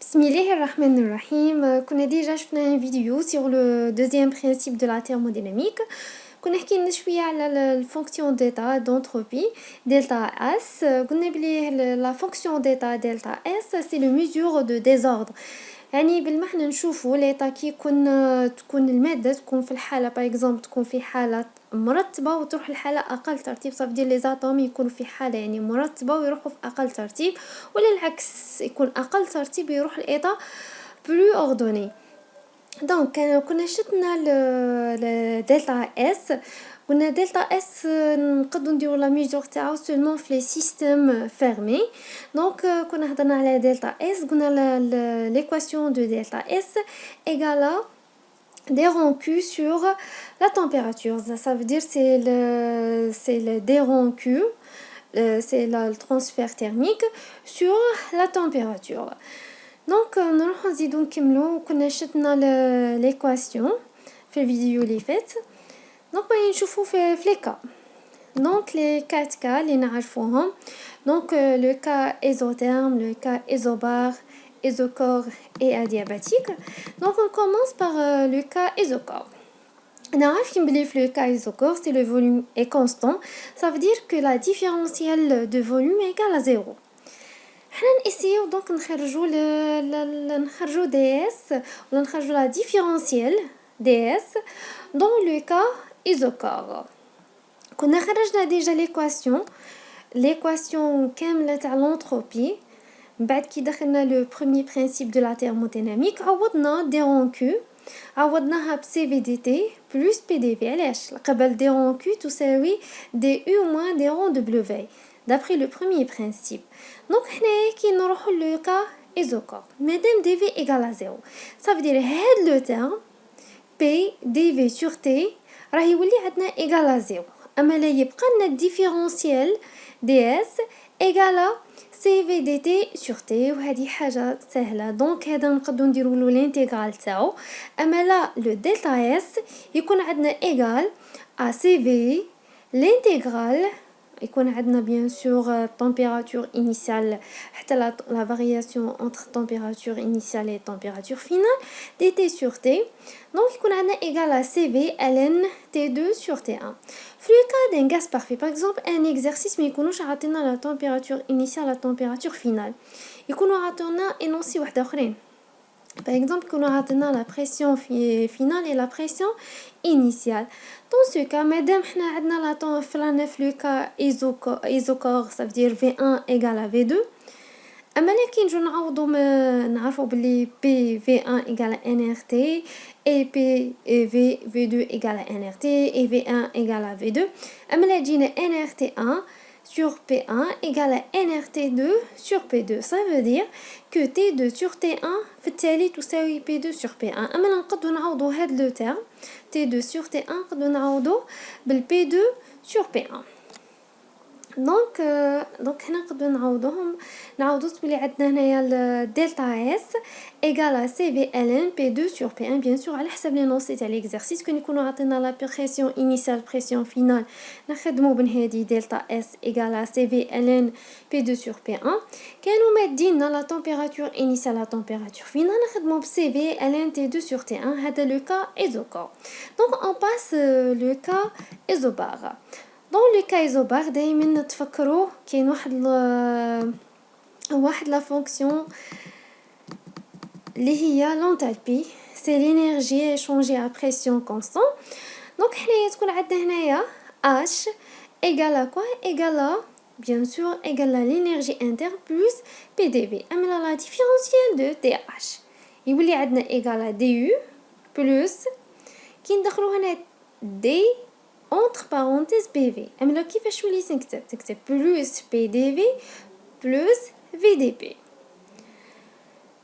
Bismillahirrahmanirrahim. On a déjà fait une vidéo sur le deuxième principe de la thermodynamique. On a parlé de la fonction d'état d'entropie delta S. On a dit la fonction d'état delta S c'est la mesure de désordre. يعني بالمعنى نشوفوا l'état كي تكون المادة تكون في الحالة باغ اكزومبل تكون في حالة مرتبة وتروح الحالة أقل ترتيب صافي دير لي زاتوم يكونوا في حالة يعني مرتبة ويروحوا في أقل ترتيب ولا العكس يكون أقل ترتيب ويروح الإيتا بلو أوردوني. دونك كنا شفنا دلتا اس قلنا دلتا اس نقدروا نديروا لا ميجور تاعو سولمون في لي سيستيم فيرمي. دونك كنا هضرنا على دلتا اس قلنا ليكواسيون دو دلتا اس ايغالا des rangs Q sur la température. Ça veut dire c'est le des rangs Q, c'est le transfert thermique sur la température. Donc نروحو نزيدو نكملو كنا شفنا l'équation في الفيديو اللي فات. دونك باغي نشوفو في لي كا. دونك لي 4 كا اللي نعرفوهم. دونك لو كا ايزوتherme, le cas isobare, isocore et adiabatique. Donc on commence par le cas isocore. نعرف بلي في le cas isocore c'est le volume est constant. Ça veut dire que la différentielle de volume est égale à 0. حنا نسيو دونك نخرجوا دي اس ولا نخرجوا لا ديفيرونسيال دي اس dans le cas isocore. كنا خرجنا ديجا l'équation كامله تاع l'entropie. بعد كي دخلنا لو premier principe de la thermodynamique عوضنا دي رون كيو عوضناها ب سي في دي تي بلس بي دي في. علاش قبل دي رون كيو تساوي دي يو موان دي رون دبليو d'après le premier principe. Donc حنايا كي نروحو لو كا ايزوكور مادام دي في ايغال ا 0 ça veut dire هاد لو تيرم بي دي في سور تي راه يولي عندنا ايغال ا 0. اما لا يبقى لنا الديفيرونسيال دي اس ايغال سي في دي تي سور تي وهذه حاجه سهله. دونك هذا نقدروا نديروا له الانتغرال تاعو. اما لا لو دلتا اس يكون عندنا ايغال ا سي في الانتغرال يكون عندنا bien sûr température initiale حتى la variation entre température initiale et température finale dt sur t. donc يكون عندنا égal à cv ln t2 sur t1. في le cas d'un gaz parfait par exemple un exercice ما يكونوش عطينا la température initiale la température finale يكونوا عطونا énoncé واحد اخرين. Par exemple, qu'on a atteint la pression finale et la pression initiale. Dans ce cas, madame, on a atteint le cas isocore, ça veut dire V1 égale à V2. أما لكن جو نعرفوا بلي V1 égale à nRT et V2 égale à nRT et V1 égale à V2. أما لا جينا nRT1 sur P1 égale à nRT2 sur P2. Ça veut dire que T2 sur T1 في التالي تساوي P2 sur P1. أما نقدروا نعوضوا هذا لو تيرم T2 sur T1 نقدروا نعوضوا بال P2 sur P1. دونك هنا نقدروا نعوضوا بلي عندنا هنايا دلتا اس ايغال سي في ال بي 2 سور بي 1 بيان سور على حسب لي نونسي تاع ليكزارسيس كون يكونوا عطينا لا بريسيون انيشال بريسيون فينال نخدموا بهذه دلتا اس ايغال سي في ال بي 2 سور بي 1. كانوا مادينا لا تمبيراتور انيشال لا تمبيراتور فينال نخدموا بسي في ال تي 2 سور تي 1. هذا لو كا ايزوكور. دونك اون باس لو كا ايزوبار. dans le cas isobare دائما نتفكروا كاين واحد لا فونكسيون اللي هي l'enthalpie c'est l'énergie échangée à pression constante. donc حنايا تكون عندنا هنايا H égale à quoi égale à bien sûr égale à l'énergie interne plus PdV. اما la différentielle de dH يولي عندنا égale à du plus كي ندخلوا هنا d entre parenthèses PV. أما لو كيفاش ولي تكتب plus PdV plus VdP.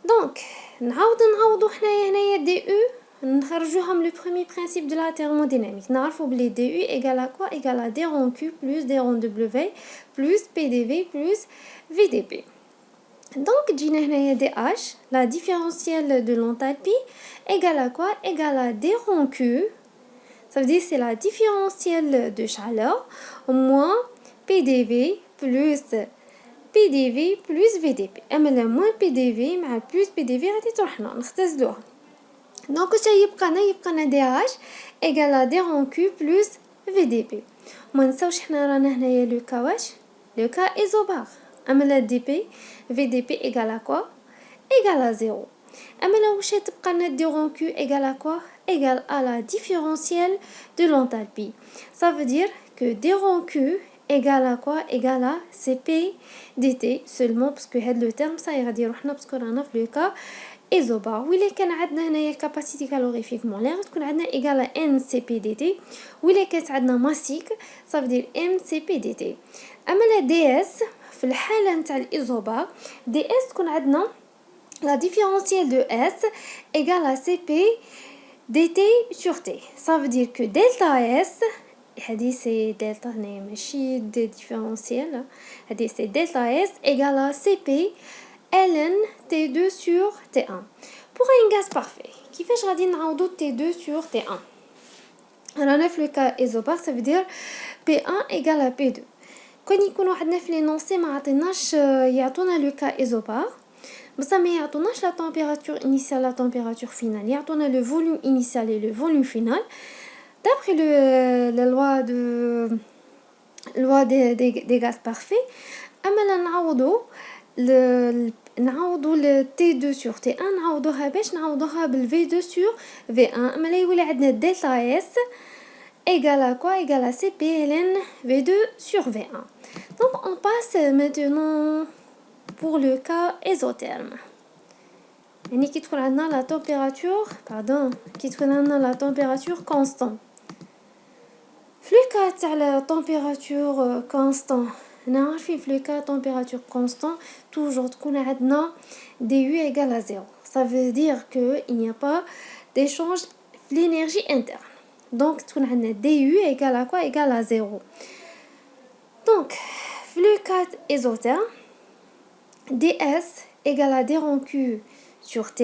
donc نعوضوا هنايا DU نخرجوها من le premier principe de la thermodynamique. نعرفوا بلي DU égale à quoi égale à d rond Q plus d rond W plus PDV plus VdP. donc جينا هنايا DH la différentielle de l'enthalpie égale à quoi égale à d rond Q. Ça veut dire c'est la différentielle de chaleur moins PDV plus بي دي في بلس في دي بي. اما لا موان بي دي في مع بلس بي دي في غادي تروحنا نختزلوها. دونك واش يبقى لنا دي اش ايغال دي رون كيو بلس في دي بي. ما نساوش حنا رانا هنايا لو كا واش لو كا ايزوبار. اما لا دي بي في دي بي ايغال كوا ايغال زيرو. اما لا واش تبقى لنا دي رون كيو ايغال كوا ايغال ا لا ديفيرونسيال دو لونتالبي. ça veut dire que d rond q égale à quoi égale à cp dt seulement parce que هاد لو terme ça غادي يروحنا باسكو رانا في لو كا ايزوبار. ولا كان عندنا هنايا كاباسيتي كالوريفيك مولير تكون عندنا ايغال ان سي بي دي تي. ولا كانت عندنا ماسيك ça veut dire ام سي بي دي تي. اما لا دي اس في الحاله نتاع الايزوبار دي اس تكون عندنا la différentielle de S égale à CP dt sur T. Ça veut dire que delta S, c'est delta ماشي des différentiels, c'est delta S égale à CP ln T2 sur T1. Pour un gaz parfait, كيفاش غادي نعوضو T2 sur T1؟ رانا في le cas isobare, ça veut dire P1 égale à P2. كون يكونوا عندنا في لينونسي ما عطيناش يعطونا لو كا ايزوبار بصح ما يعطوناش لا température initiale la température finale يعطونا le volume initial et le volume final d'après la loi des gaz parfaits. اما لا نعوضو ل T2 sur T1 نعوضوها باش نعوضوها بال V2 sur V1. اما لا يولي عندنا دلتا S égale à quoi égale à CP ln V2 sur V1. Donc on passe maintenant pour le cas isotherme. يعني كي تكون عندنا لا température كي تكون عندنا لا température constante. في le cas تاع la température constante هنا عارفين في le cas température constante toujours تكون عندنا du égale à 0. Ça veut dire que il n'y a pas d'échange de l'énergie interne. Donc تكون عندنا du égale à quoi égale à 0. Donc في le cas isotherme ds égale à d rond q sur t.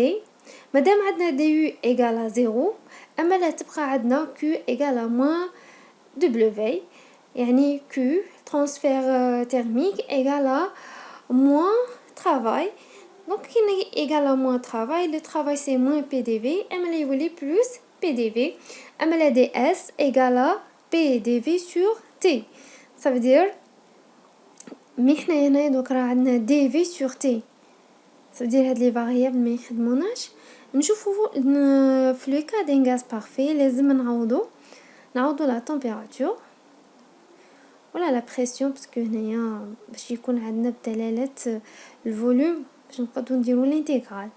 مادام عندنا du égale à 0 اما لا تبقى عندنا q égale à moins w. يعني q transfert thermique égale à moins travail. Donc qui est égal à moins travail, le travail c'est moins pdv اما لا يولي plus pdv. اما لا ds égale à pdv sur t. Ça veut dire مي حنا هنا دوك راه عندنا دي في سور تي. ça veut dire هاد لي فاريابل ما يخدموناش. نشوفوا في لو كا دين غاز بارفي لازم نعوضو لا température ولا لا بريسيون باسكو هنايا باش يكون عندنا بدلاله الفوليوم باش نقدروا نديروا الانتيغرال.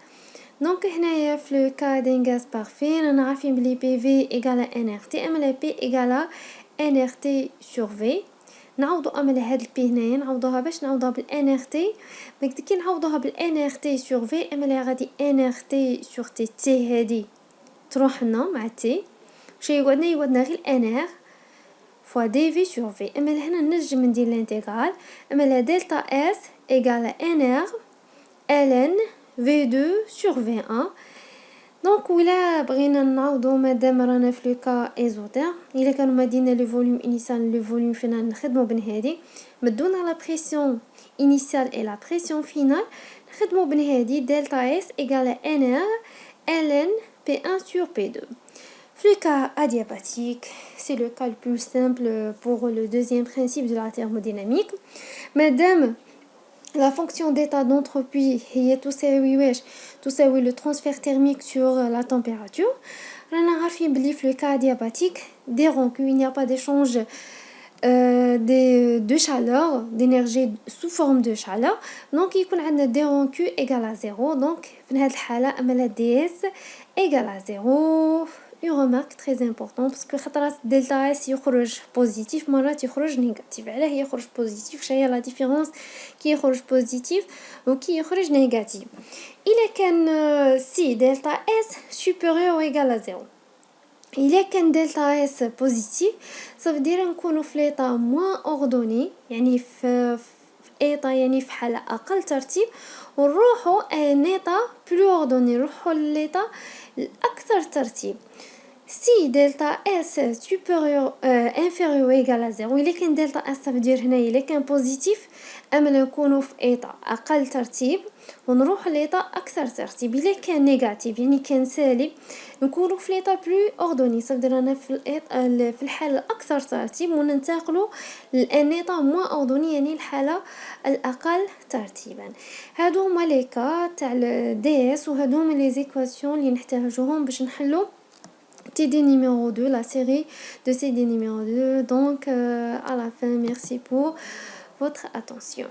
دونك هنايا في لو كا دين غاز بارفي رانا عارفين بلي بي في ايغال ان ار تي اما لا بي ايغال ان ار تي سور في. نعوضو اما لهاد البي هنايا نعوضوها باش نعوضوها بالان ار تي. دونك كي نعوضوها بالان ار تي سور في اما لا غادي ان ار تي سور تي تي هادي تروح لنا مع تي واش يقعدنا غير ان ار فوا دي في سور في. اما لهنا نجم ندير الانتيغرال اما لا دلتا اس ايغال ان ار ln v2 sur v1. دونك ولا بغينا نعوضو مادام رانا في لو كا ايزوتير الا كانوا مدينا لو فوليوم انيسيال لو فوليوم فينال نخدمو بنهادي مدونا لا بريسيون انيسيال اي لا بريسيون فينال نخدمو بنهادي دلتا اس ايغال ان ار ln p1 sur p2. في لو كا adiabatique c'est le cas le plus simple pour le deuxième principe de la thermodynamique. مادام la fonction d'état d'entropie هي تساوي le transfert thermique sur la température. رانا عارفين بلي في le cas adiabatique des ronds il n'y a pas d'échange de chaleur d'énergie sous forme de chaleur. donc يكون عندنا des ronds Q égale à 0. donc في هذه الحالة اما لا ds égale à 0. une remarque très importante parce que خطرات دلتا اس يخرج بوزيتيف مرات يخرج نيجاتيف. علاه يخرج بوزيتيف شنو لا ديفيرونس كي يخرج بوزيتيف وكي يخرج نيجاتيف؟ الا كان سي دلتا اس supérieur ou égal à 0 الا كان دلتا اس بوزيتيف ça veut dire نكونوا في ليطا moins ordonné يعني في ايطا يعني في حالة اقل ترتيب ونروحوا ان ايطا بلو اوردوني نروحوا لليطا الاكثر ترتيب. si delta S supérieur inférieur ou égal à 0 إلا كان delta S ça veut dire هنايا إلا كان بوزيتيف أما نكونوا في إيطا أقل ترتيب ونروح لإيطا أكثر ترتيب. إلا كان نيجاتيف يعني كان سالب نكونوا في لإيطا بلو أوردوني ça veut dire أنا في الحالة الأكثر ترتيب وننتقلوا لأن إيطا moins أوردوني يعني الحالة الأقل ترتيبا. هادو هما لي كا تاع دي اس وهادو هما لي زيكواسيون اللي نحتاجوهم باش نحلو TD numéro 2, la série de CD numéro 2. Donc, à la fin, merci pour votre attention.